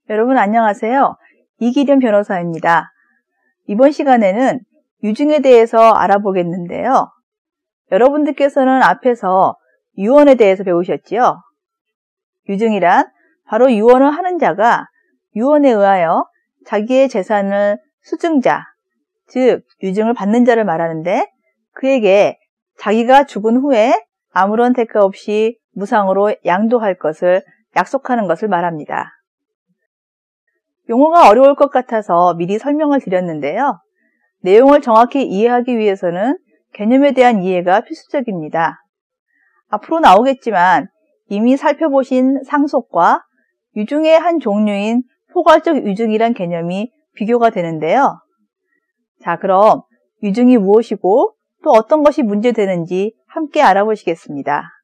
여러분 안녕하세요. 이기련 변호사입니다. 이번 시간에는 유증에 대해서 알아보겠는데요. 여러분들께서는 앞에서 유언에 대해서 배우셨지요? 유증이란 바로 유언을 하는 자가 유언에 의하여 자기의 재산을 수증자, 즉 유증을 받는 자를 말하는데 그에게 자기가 죽은 후에 아무런 대가 없이 무상으로 양도할 것을 약속하는 것을 말합니다. 용어가 어려울 것 같아서 미리 설명을 드렸는데요. 내용을 정확히 이해하기 위해서는 개념에 대한 이해가 필수적입니다. 앞으로 나오겠지만 이미 살펴보신 상속과 유증의 한 종류인 포괄적 유증이란 개념이 비교가 되는데요. 자, 그럼 유증이 무엇이고 또 어떤 것이 문제되는지 함께 알아보시겠습니다.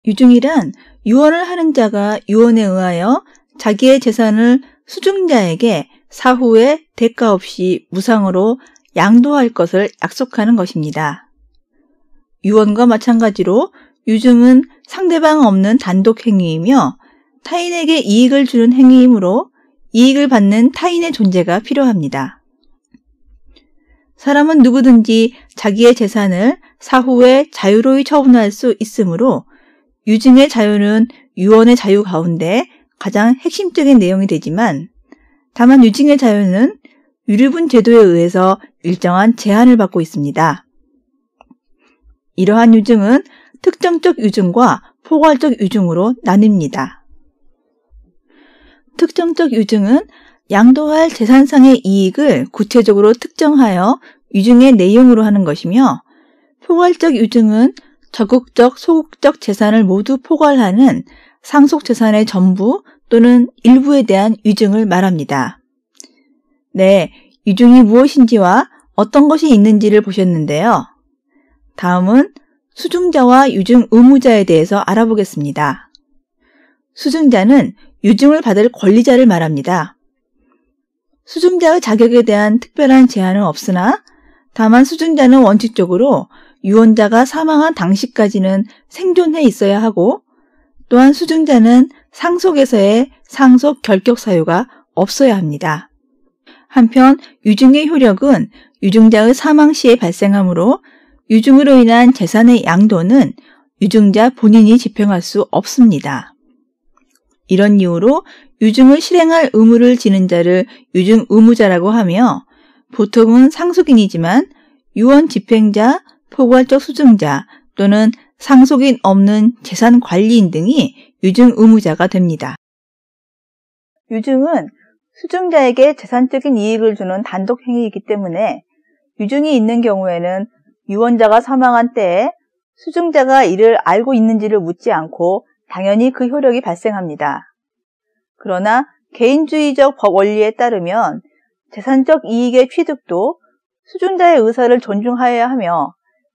유증이란 유언을 하는 자가 유언에 의하여 자기의 재산을 수증자에게 사후에 대가 없이 무상으로 양도할 것을 약속하는 것입니다. 유언과 마찬가지로 유증은 상대방 없는 단독 행위이며 타인에게 이익을 주는 행위이므로 이익을 받는 타인의 존재가 필요합니다. 사람은 누구든지 자기의 재산을 사후에 자유로이 처분할 수 있으므로 유증의 자유는 유언의 자유 가운데 가장 핵심적인 내용이 되지만 다만 유증의 자유는 유류분 제도에 의해서 일정한 제한을 받고 있습니다. 이러한 유증은 특정적 유증과 포괄적 유증으로 나뉩니다. 특정적 유증은 양도할 재산상의 이익을 구체적으로 특정하여 유증의 내용으로 하는 것이며 포괄적 유증은 적극적, 소극적 재산을 모두 포괄하는 상속재산의 전부 또는 일부에 대한 유증을 말합니다. 네, 유증이 무엇인지와 어떤 것이 있는지를 보셨는데요. 다음은 수증자와 유증 의무자에 대해서 알아보겠습니다. 수증자는 유증을 받을 권리자를 말합니다. 수증자의 자격에 대한 특별한 제한은 없으나 다만 수증자는 원칙적으로 유언자가 사망한 당시까지는 생존해 있어야 하고 또한 수증자는 상속에서의 상속 결격 사유가 없어야 합니다. 한편 유증의 효력은 유증자의 사망 시에 발생하므로 유증으로 인한 재산의 양도는 유증자 본인이 집행할 수 없습니다. 이런 이유로 유증을 실행할 의무를 지는 자를 유증 의무자라고 하며 보통은 상속인이지만 유언 집행자, 포괄적 수증자 또는 상속인 없는 재산 관리인 등이 유증 의무자가 됩니다. 유증은 수증자에게 재산적인 이익을 주는 단독 행위이기 때문에 유증이 있는 경우에는 유언자가 사망한 때에 수증자가 이를 알고 있는지를 묻지 않고 당연히 그 효력이 발생합니다. 그러나 개인주의적 법 원리에 따르면 재산적 이익의 취득도 수증자의 의사를 존중하여야 하며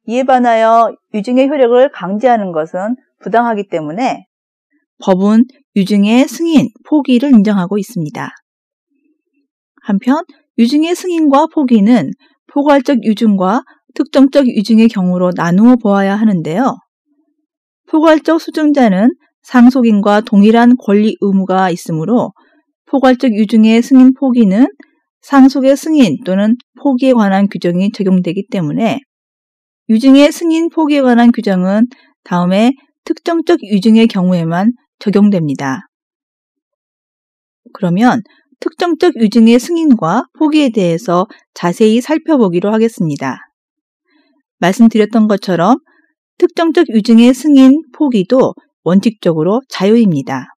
이에 반하여 유증의 효력을 강제하는 것은 부당하기 때문에 법은 유증의 승인, 포기를 인정하고 있습니다. 한편 유증의 승인과 포기는 포괄적 유증과 특정적 유증의 경우로 나누어 보아야 하는데요. 포괄적 수증자는 상속인과 동일한 권리 의무가 있으므로 포괄적 유증의 승인 포기는 상속의 승인 또는 포기에 관한 규정이 적용되기 때문에 유증의 승인 포기에 관한 규정은 다음에 특정적 유증의 경우에만 적용됩니다. 그러면 특정적 유증의 승인과 포기에 대해서 자세히 살펴보기로 하겠습니다. 말씀드렸던 것처럼 특정적 유증의 승인, 포기도 원칙적으로 자유입니다.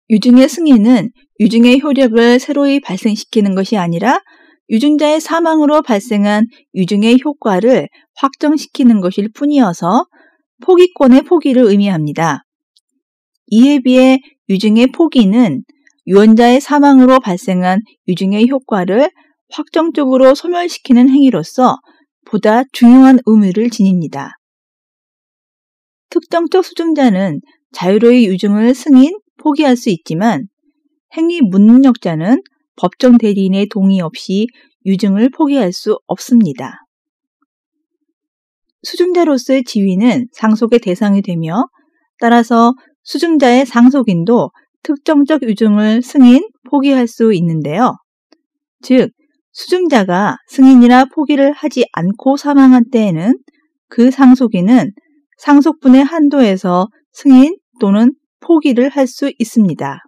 유증의 승인은 유증의 효력을 새로이 발생시키는 것이 아니라 유증자의 사망으로 발생한 유증의 효과를 확정시키는 것일 뿐이어서 포기권의 포기를 의미합니다. 이에 비해 유증의 포기는 유언자의 사망으로 발생한 유증의 효과를 확정적으로 소멸시키는 행위로서 보다 중요한 의미를 지닙니다. 특정적 수증자는 자유로이 유증을 승인, 포기할 수 있지만 행위 무능력자는 법정 대리인의 동의 없이 유증을 포기할 수 없습니다. 수증자로서의 지위는 상속의 대상이 되며 따라서 수증자의 상속인도 특정적 유증을 승인, 포기할 수 있는데요. 즉, 수증자가 승인이나 포기를 하지 않고 사망한 때에는 그 상속인은 상속분의 한도에서 승인 또는 포기를 할 수 있습니다.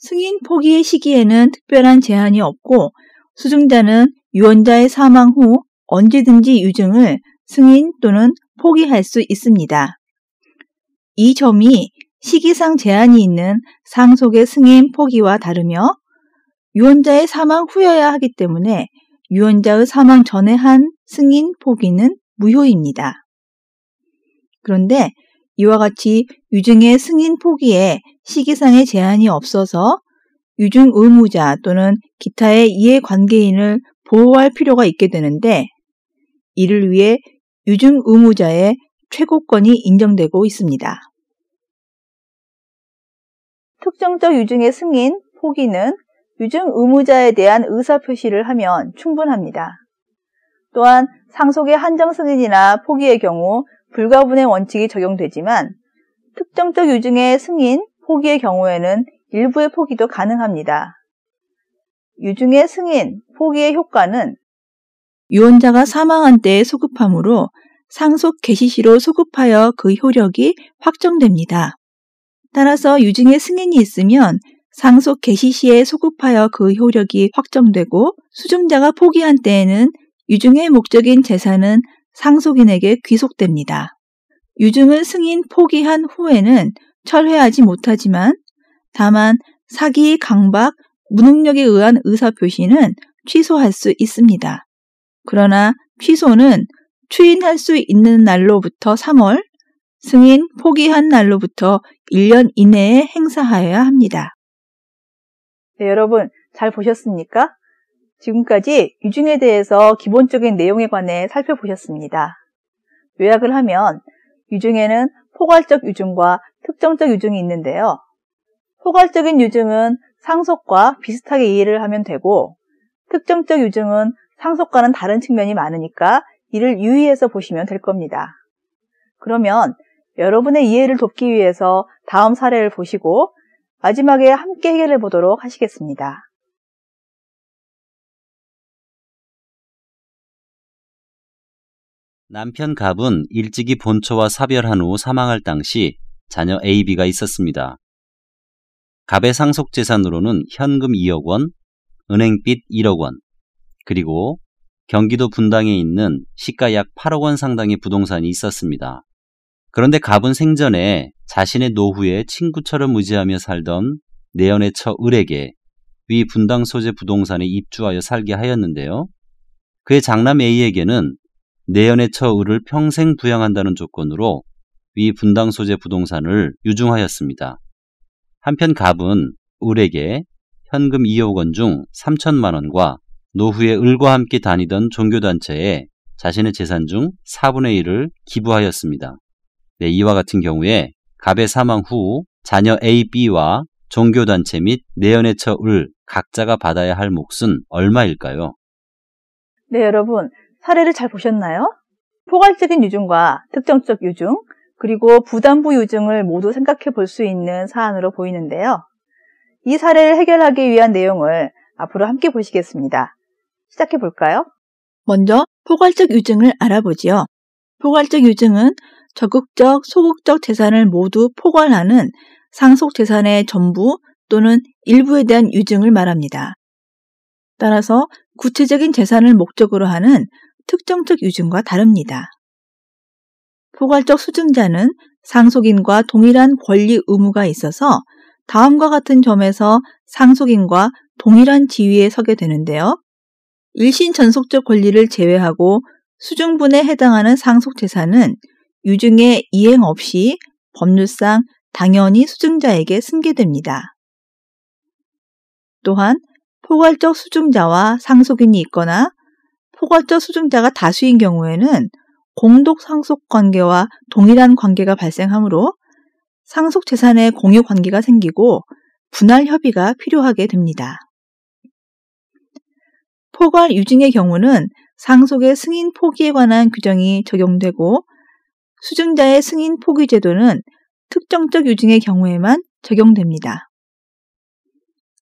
승인, 포기의 시기에는 특별한 제한이 없고 수증자는 유언자의 사망 후 언제든지 유증을 승인 또는 포기할 수 있습니다. 이 점이 시기상 제한이 있는 상속의 승인, 포기와 다르며 유언자의 사망 후여야 하기 때문에 유언자의 사망 전에 한 승인, 포기는 무효입니다. 그런데 이와 같이 유증의 승인, 포기에 시기상의 제한이 없어서 유증 의무자 또는 기타의 이해관계인을 보호할 필요가 있게 되는데 이를 위해 유증 의무자의 최고권이 인정되고 있습니다. 특정적 유증의 승인, 포기는 유증 의무자에 대한 의사표시를 하면 충분합니다. 또한 상속의 한정 승인이나 포기의 경우 불가분의 원칙이 적용되지만 특정적 유증의 승인, 포기의 경우에는 일부의 포기도 가능합니다. 유증의 승인, 포기의 효과는 유언자가 사망한 때의 소급함으로 상속 개시 시로 소급하여 그 효력이 확정됩니다. 따라서 유증의 승인이 있으면 상속 개시 시에 소급하여 그 효력이 확정되고 수증자가 포기한 때에는 유증의 목적인 재산은 상속인에게 귀속됩니다. 유증을 승인, 포기한 후에는 철회하지 못하지만 다만 사기, 강박, 무능력에 의한 의사표시는 취소할 수 있습니다. 그러나 취소는 추인할 수 있는 날로부터 3월, 승인, 포기한 날로부터 1년 이내에 행사하여야 합니다. 네, 여러분 잘 보셨습니까? 지금까지 유증에 대해서 기본적인 내용에 관해 살펴보셨습니다. 요약을 하면 유증에는 포괄적 유증과 특정적 유증이 있는데요. 포괄적인 유증은 상속과 비슷하게 이해를 하면 되고 특정적 유증은 상속과는 다른 측면이 많으니까 이를 유의해서 보시면 될 겁니다. 그러면 여러분의 이해를 돕기 위해서 다음 사례를 보시고 마지막에 함께 해결해 보도록 하시겠습니다. 남편 갑은 일찍이 본처와 사별한 후 사망할 당시 자녀 A, B가 있었습니다. 갑의 상속재산으로는 현금 2억 원, 은행빚 1억 원, 그리고 경기도 분당에 있는 시가 약 8억 원 상당의 부동산이 있었습니다. 그런데 갑은 생전에 자신의 노후에 친구처럼 의지하며 살던 내연의 처 을에게 위 분당 소재 부동산에 입주하여 살게 하였는데요. 그의 장남 A에게는 내연의 처 을을 평생 부양한다는 조건으로 위 분당 소재 부동산을 유증하였습니다. 한편 갑은 을에게 현금 2억 원 중 3천만 원과 노후에 을과 함께 다니던 종교단체에 자신의 재산 중 4분의 1을 기부하였습니다. 네, 이와 같은 경우에 갑의 사망 후 자녀 A, B와 종교단체 및 내연의 처 을 각자가 받아야 할 몫은 얼마일까요? 네, 여러분 사례를 잘 보셨나요? 포괄적인 유증과 특정적 유증, 그리고 부담부 유증을 모두 생각해 볼 수 있는 사안으로 보이는데요. 이 사례를 해결하기 위한 내용을 앞으로 함께 보시겠습니다. 시작해 볼까요? 먼저 포괄적 유증을 알아보지요. 포괄적 유증은 적극적, 소극적 재산을 모두 포괄하는 상속 재산의 전부 또는 일부에 대한 유증을 말합니다. 따라서 구체적인 재산을 목적으로 하는 특정적 유증과 다릅니다. 포괄적 수증자는 상속인과 동일한 권리 의무가 있어서 다음과 같은 점에서 상속인과 동일한 지위에 서게 되는데요. 일신 전속적 권리를 제외하고 수증분에 해당하는 상속재산은 유증의 이행 없이 법률상 당연히 수증자에게 승계됩니다. 또한 포괄적 수증자와 상속인이 있거나 포괄적 수증자가 다수인 경우에는 공독 상속 관계와 동일한 관계가 발생하므로 상속 재산의 공유 관계가 생기고 분할 협의가 필요하게 됩니다. 포괄 유증의 경우는 상속의 승인 포기에 관한 규정이 적용되고 수증자의 승인 포기 제도는 특정적 유증의 경우에만 적용됩니다.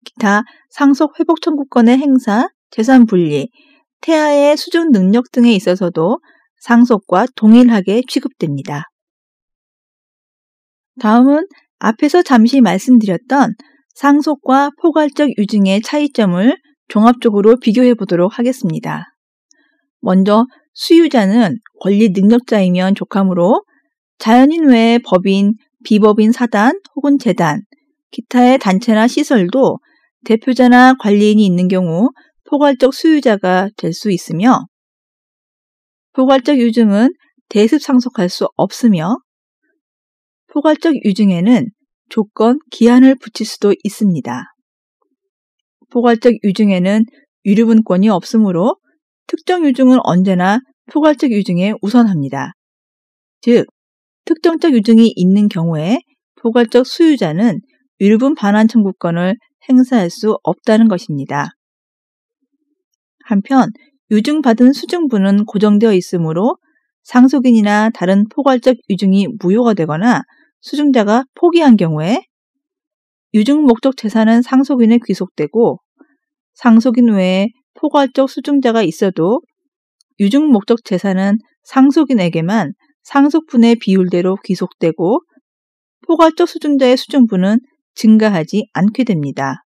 기타 상속 회복 청구권의 행사, 재산 분리, 태아의 수중 능력 등에 있어서도 상속과 동일하게 취급됩니다. 다음은 앞에서 잠시 말씀드렸던 상속과 포괄적 유증의 차이점을 종합적으로 비교해 보도록 하겠습니다. 먼저 수유자는 권리 능력자이면 족하므로 자연인 외의 법인, 비법인 사단 혹은 재단, 기타의 단체나 시설도 대표자나 관리인이 있는 경우 포괄적 수유자가 될 수 있으며 포괄적 유증은 대습 상속할 수 없으며 포괄적 유증에는 조건, 기한을 붙일 수도 있습니다. 포괄적 유증에는 유류분권이 없으므로 특정 유증은 언제나 포괄적 유증에 우선합니다. 즉, 특정적 유증이 있는 경우에 포괄적 수유자는 유류분 반환 청구권을 행사할 수 없다는 것입니다. 한편 유증받은 수증분은 고정되어 있으므로 상속인이나 다른 포괄적 유증이 무효가 되거나 수증자가 포기한 경우에 유증 목적 재산은 상속인에 귀속되고 상속인 외에 포괄적 수증자가 있어도 유증 목적 재산은 상속인에게만 상속분의 비율대로 귀속되고 포괄적 수증자의 수증분은 증가하지 않게 됩니다.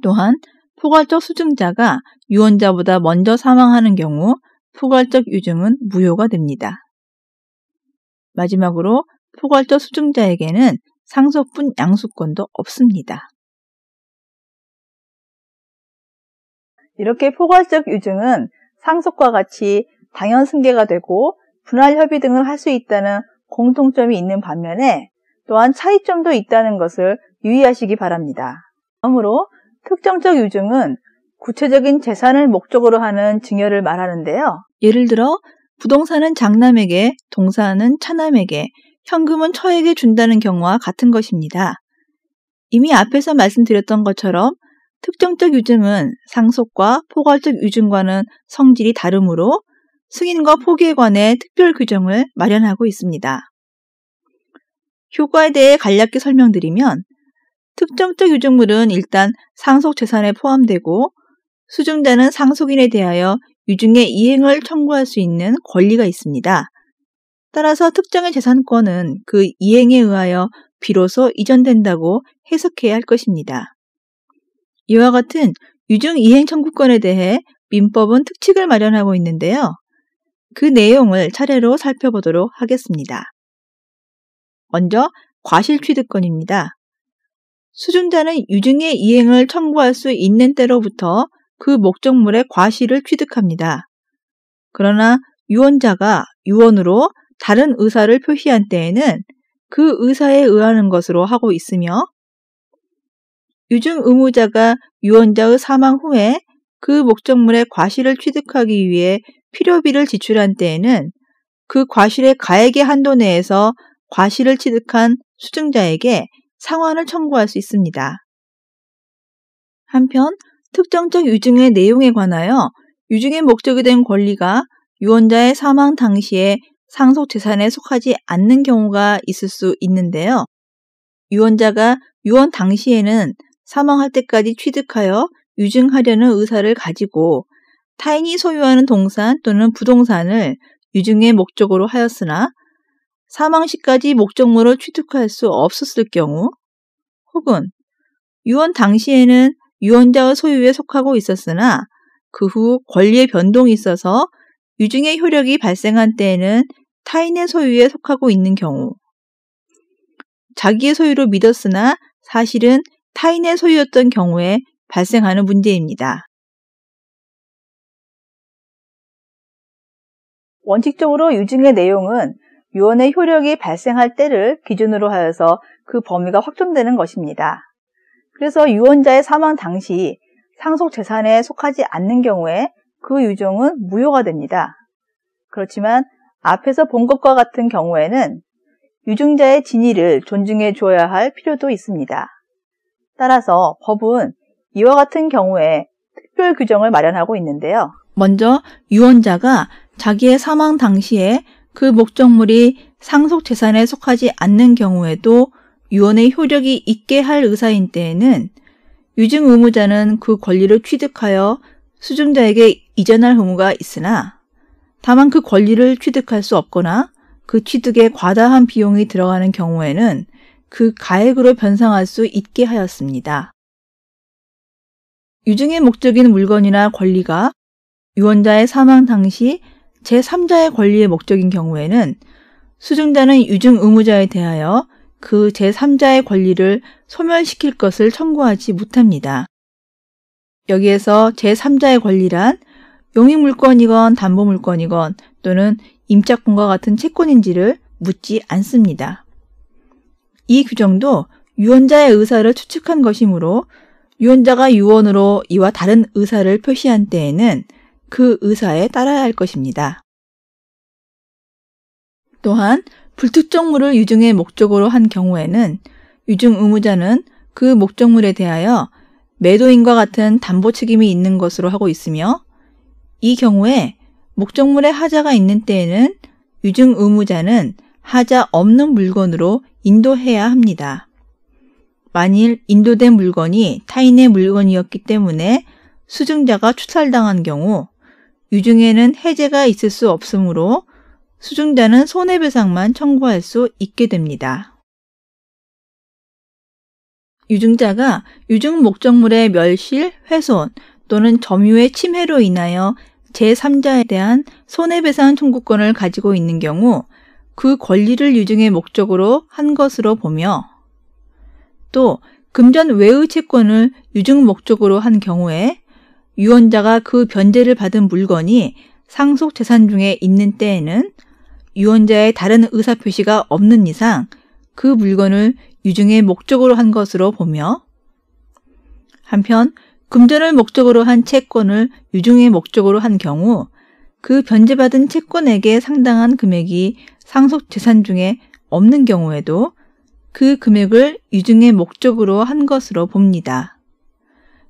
또한 포괄적 수증자가 유언자보다 먼저 사망하는 경우 포괄적 유증은 무효가 됩니다. 마지막으로 포괄적 수증자에게는 상속분 양수권도 없습니다. 이렇게 포괄적 유증은 상속과 같이 당연 승계가 되고 분할 협의 등을 할 수 있다는 공통점이 있는 반면에 또한 차이점도 있다는 것을 유의하시기 바랍니다. 다음으로 특정적 유증은 구체적인 재산을 목적으로 하는 증여를 말하는데요. 예를 들어 부동산은 장남에게, 동산은 차남에게, 현금은 처에게 준다는 경우와 같은 것입니다. 이미 앞에서 말씀드렸던 것처럼 특정적 유증은 상속과 포괄적 유증과는 성질이 다르므로 승인과 포기에 관해 특별 규정을 마련하고 있습니다. 효과에 대해 간략히 설명드리면 특정적 유증물은 일단 상속 재산에 포함되고 수증자는 상속인에 대하여 유증의 이행을 청구할 수 있는 권리가 있습니다. 따라서 특정의 재산권은 그 이행에 의하여 비로소 이전된다고 해석해야 할 것입니다. 이와 같은 유증 이행 청구권에 대해 민법은 특칙을 마련하고 있는데요. 그 내용을 차례로 살펴보도록 하겠습니다. 먼저 과실취득권입니다. 수증자는 유증의 이행을 청구할 수 있는 때로부터 그 목적물의 과실을 취득합니다. 그러나 유언자가 유언으로 다른 의사를 표시한 때에는 그 의사에 의하는 것으로 하고 있으며 유증 의무자가 유언자의 사망 후에 그 목적물의 과실을 취득하기 위해 필요비를 지출한 때에는 그 과실의 가액의 한도 내에서 과실을 취득한 수증자에게 상환을 청구할 수 있습니다. 한편 특정적 유증의 내용에 관하여 유증의 목적이 된 권리가 유언자의 사망 당시에 상속 재산에 속하지 않는 경우가 있을 수 있는데요. 유언자가 유언 당시에는 사망할 때까지 취득하여 유증하려는 의사를 가지고 타인이 소유하는 동산 또는 부동산을 유증의 목적으로 하였으나 사망 시까지 목적물을 취득할 수 없었을 경우 혹은 유언 당시에는 유언자의 소유에 속하고 있었으나 그 후 권리의 변동이 있어서 유증의 효력이 발생한 때에는 타인의 소유에 속하고 있는 경우 자기의 소유로 믿었으나 사실은 타인의 소유였던 경우에 발생하는 문제입니다. 원칙적으로 유증의 내용은 유언의 효력이 발생할 때를 기준으로 하여서 그 범위가 확정되는 것입니다. 그래서 유언자의 사망 당시 상속 재산에 속하지 않는 경우에 그 유증은 무효가 됩니다. 그렇지만 앞에서 본 것과 같은 경우에는 유증자의 진위를 존중해 주어야 할 필요도 있습니다. 따라서 법은 이와 같은 경우에 특별 규정을 마련하고 있는데요. 먼저 유언자가 자기의 사망 당시에 그 목적물이 상속재산에 속하지 않는 경우에도 유언의 효력이 있게 할 의사인 때에는 유증 의무자는 그 권리를 취득하여 수증자에게 이전할 의무가 있으나 다만 그 권리를 취득할 수 없거나 그 취득에 과다한 비용이 들어가는 경우에는 그 가액으로 변상할 수 있게 하였습니다. 유증의 목적인 물건이나 권리가 유언자의 사망 당시 제3자의 권리의 목적인 경우에는 수증자는 유증 의무자에 대하여 그 제3자의 권리를 소멸시킬 것을 청구하지 못합니다. 여기에서 제3자의 권리란 용익물권이건 담보물권이건 또는 임차권과 같은 채권인지를 묻지 않습니다. 이 규정도 유언자의 의사를 추측한 것이므로 유언자가 유언으로 이와 다른 의사를 표시한 때에는 그 의사에 따라야 할 것입니다. 또한 불특정물을 유증의 목적으로 한 경우에는 유증 의무자는 그 목적물에 대하여 매도인과 같은 담보 책임이 있는 것으로 하고 있으며 이 경우에 목적물에 하자가 있는 때에는 유증 의무자는 하자 없는 물건으로 인도해야 합니다. 만일 인도된 물건이 타인의 물건이었기 때문에 수증자가 추살당한 경우 유증에는 해제가 있을 수 없으므로 수증자는 손해배상만 청구할 수 있게 됩니다. 유증자가 유증 목적물의 멸실, 훼손 또는 점유의 침해로 인하여 제3자에 대한 손해배상 청구권을 가지고 있는 경우 그 권리를 유증의 목적으로 한 것으로 보며 또 금전 외의 채권을 유증 목적으로 한 경우에 유언자가 그 변제를 받은 물건이 상속 재산 중에 있는 때에는 유언자의 다른 의사표시가 없는 이상 그 물건을 유증의 목적으로 한 것으로 보며 한편 금전을 목적으로 한 채권을 유증의 목적으로 한 경우 그 변제받은 채권에게 상당한 금액이 상속 재산 중에 없는 경우에도 그 금액을 유증의 목적으로 한 것으로 봅니다.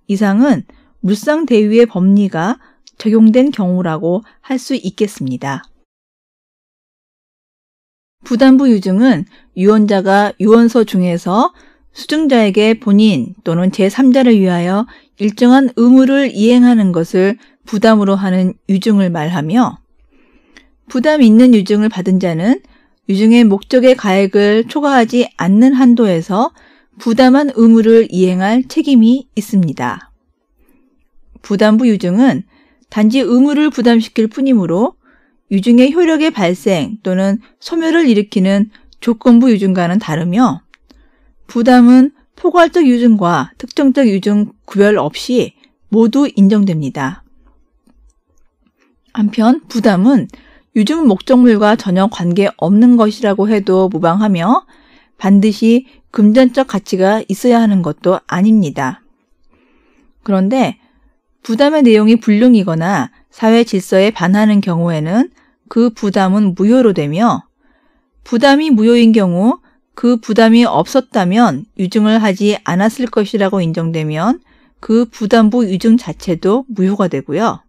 이상은 물상대위의 법리가 적용된 경우라고 할 수 있겠습니다. 부담부 유증은 유언자가 유언서 중에서 수증자에게 본인 또는 제3자를 위하여 일정한 의무를 이행하는 것을 부담으로 하는 유증을 말하며 부담 있는 유증을 받은 자는 유증의 목적의 가액을 초과하지 않는 한도에서 부담한 의무를 이행할 책임이 있습니다. 부담부 유증은 단지 의무를 부담시킬 뿐이므로 유증의 효력의 발생 또는 소멸을 일으키는 조건부 유증과는 다르며 부담은 포괄적 유증과 특정적 유증 구별 없이 모두 인정됩니다. 한편 부담은 유증 목적물과 전혀 관계없는 것이라고 해도 무방하며 반드시 금전적 가치가 있어야 하는 것도 아닙니다. 그런데 부담의 내용이 불능이거나 사회 질서에 반하는 경우에는 그 부담은 무효로 되며 부담이 무효인 경우 그 부담이 없었다면 유증을 하지 않았을 것이라고 인정되면 그 부담부 유증 자체도 무효가 되고요.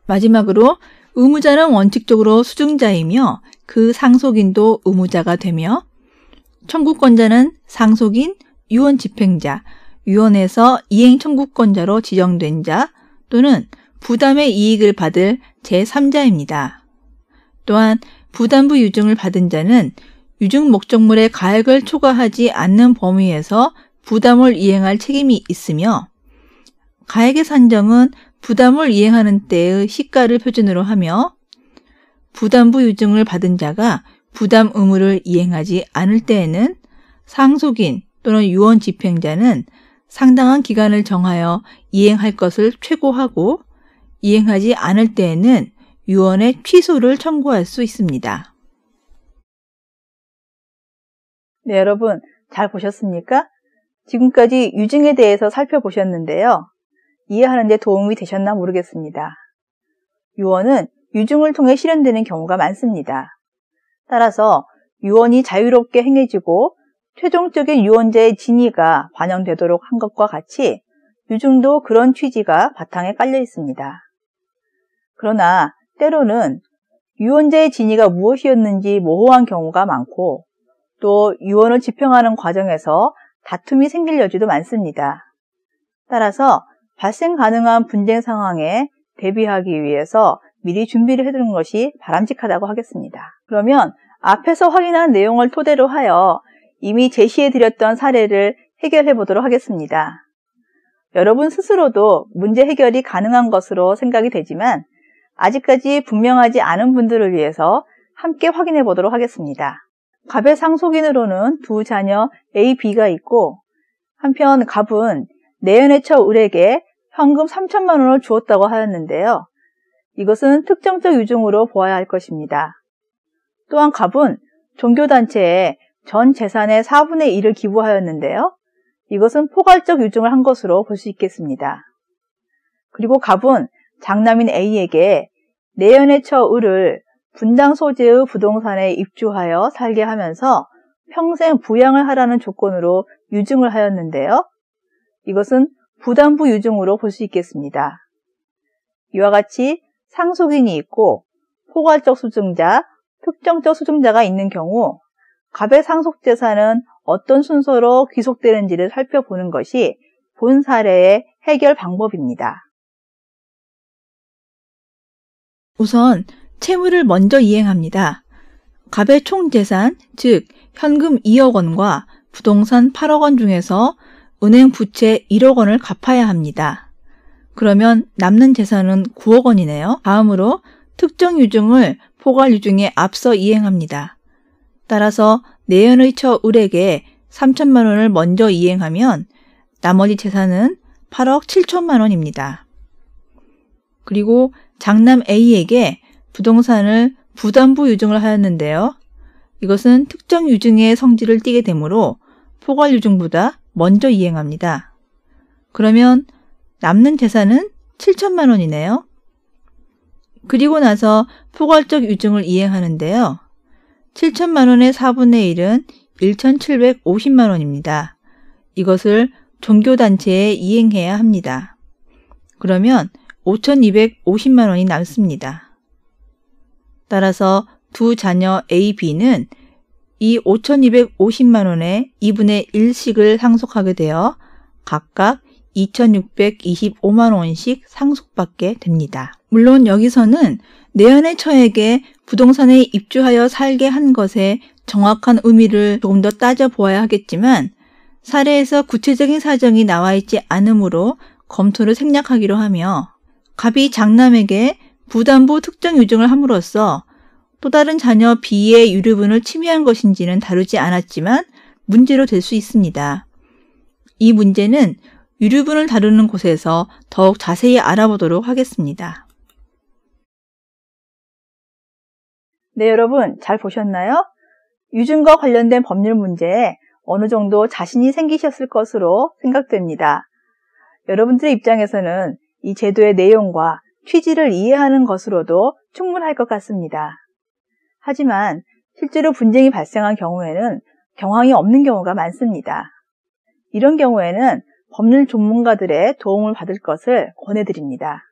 마지막으로 의무자는 원칙적으로 수증자이며 그 상속인도 의무자가 되며 청구권자는 상속인, 유언 집행자, 유언에서 이행 청구권자로 지정된 자 또는 부담의 이익을 받을 제3자입니다. 또한 부담부 유증을 받은 자는 유증 목적물의 가액을 초과하지 않는 범위에서 부담을 이행할 책임이 있으며 가액의 산정은 부담을 이행하는 때의 시가를 표준으로 하며 부담부 유증을 받은 자가 부담 의무를 이행하지 않을 때에는 상속인 또는 유언 집행자는 상당한 기간을 정하여 이행할 것을 최고하고 이행하지 않을 때에는 유언의 취소를 청구할 수 있습니다. 네, 여러분 잘 보셨습니까? 지금까지 유증에 대해서 살펴보셨는데요. 이해하는 데 도움이 되셨나 모르겠습니다. 유언은 유증을 통해 실현되는 경우가 많습니다. 따라서 유언이 자유롭게 행해지고 최종적인 유언자의 진위가 반영되도록 한 것과 같이 유증도 그런 취지가 바탕에 깔려 있습니다. 그러나 때로는 유언자의 진위가 무엇이었는지 모호한 경우가 많고 또 유언을 집행하는 과정에서 다툼이 생길 여지도 많습니다. 따라서 발생 가능한 분쟁 상황에 대비하기 위해서 미리 준비를 해두는 것이 바람직하다고 하겠습니다. 그러면 앞에서 확인한 내용을 토대로 하여 이미 제시해드렸던 사례를 해결해 보도록 하겠습니다. 여러분 스스로도 문제 해결이 가능한 것으로 생각이 되지만 아직까지 분명하지 않은 분들을 위해서 함께 확인해 보도록 하겠습니다. 갑의 상속인으로는 두 자녀 A, B가 있고 한편 갑은 내연의 처 을에게 현금 3천만 원을 주었다고 하였는데요. 이것은 특정적 유증으로 보아야 할 것입니다. 또한 갑은 종교단체에 전 재산의 4분의 1을 기부하였는데요. 이것은 포괄적 유증을 한 것으로 볼 수 있겠습니다. 그리고 갑은 장남인 A에게 내연의 처 을을 분당 소재의 부동산에 입주하여 살게 하면서 평생 부양을 하라는 조건으로 유증을 하였는데요. 이것은 부담부 유증으로 볼 수 있겠습니다. 이와 같이 상속인이 있고 포괄적 수증자, 특정적 수증자가 있는 경우 갑의 상속재산은 어떤 순서로 귀속되는지를 살펴보는 것이 본 사례의 해결 방법입니다. 우선 채무를 먼저 이행합니다. 갑의 총 재산, 즉 현금 2억 원과 부동산 8억 원 중에서 은행 부채 1억 원을 갚아야 합니다. 그러면 남는 재산은 9억 원이네요. 다음으로 특정 유증을 포괄 유증에 앞서 이행합니다. 따라서 내연의 처 을에게 3천만 원을 먼저 이행하면 나머지 재산은 8억 7천만 원입니다. 그리고 장남 A에게 부동산을 부담부 유증을 하였는데요. 이것은 특정 유증의 성질을 띠게 되므로 포괄 유증보다 먼저 이행합니다. 그러면 남는 재산은 7천만 원이네요. 그리고 나서 포괄적 유증을 이행하는데요. 7천만 원의 4분의 1은 1,750만 원입니다. 이것을 종교단체에 이행해야 합니다. 그러면 5,250만 원이 남습니다. 따라서 두 자녀 A, B는 이 5,250만 원의 2분의 1씩을 상속하게 되어 각각 2,625만 원씩 상속받게 됩니다. 물론 여기서는 내연의 처에게 부동산에 입주하여 살게 한 것의 정확한 의미를 조금 더 따져보아야 하겠지만 사례에서 구체적인 사정이 나와 있지 않으므로 검토를 생략하기로 하며 갑이 장남에게 부담부 특정 유증을 함으로써 또 다른 자녀 B의 유류분을 침해한 것인지는 다루지 않았지만 문제로 될 수 있습니다. 이 문제는 유류분을 다루는 곳에서 더욱 자세히 알아보도록 하겠습니다. 네, 여러분 잘 보셨나요? 유증과 관련된 법률 문제에 어느 정도 자신이 생기셨을 것으로 생각됩니다. 여러분들의 입장에서는 이 제도의 내용과 취지를 이해하는 것으로도 충분할 것 같습니다. 하지만 실제로 분쟁이 발생한 경우에는 경황이 없는 경우가 많습니다. 이런 경우에는 법률 전문가들의 도움을 받을 것을 권해드립니다.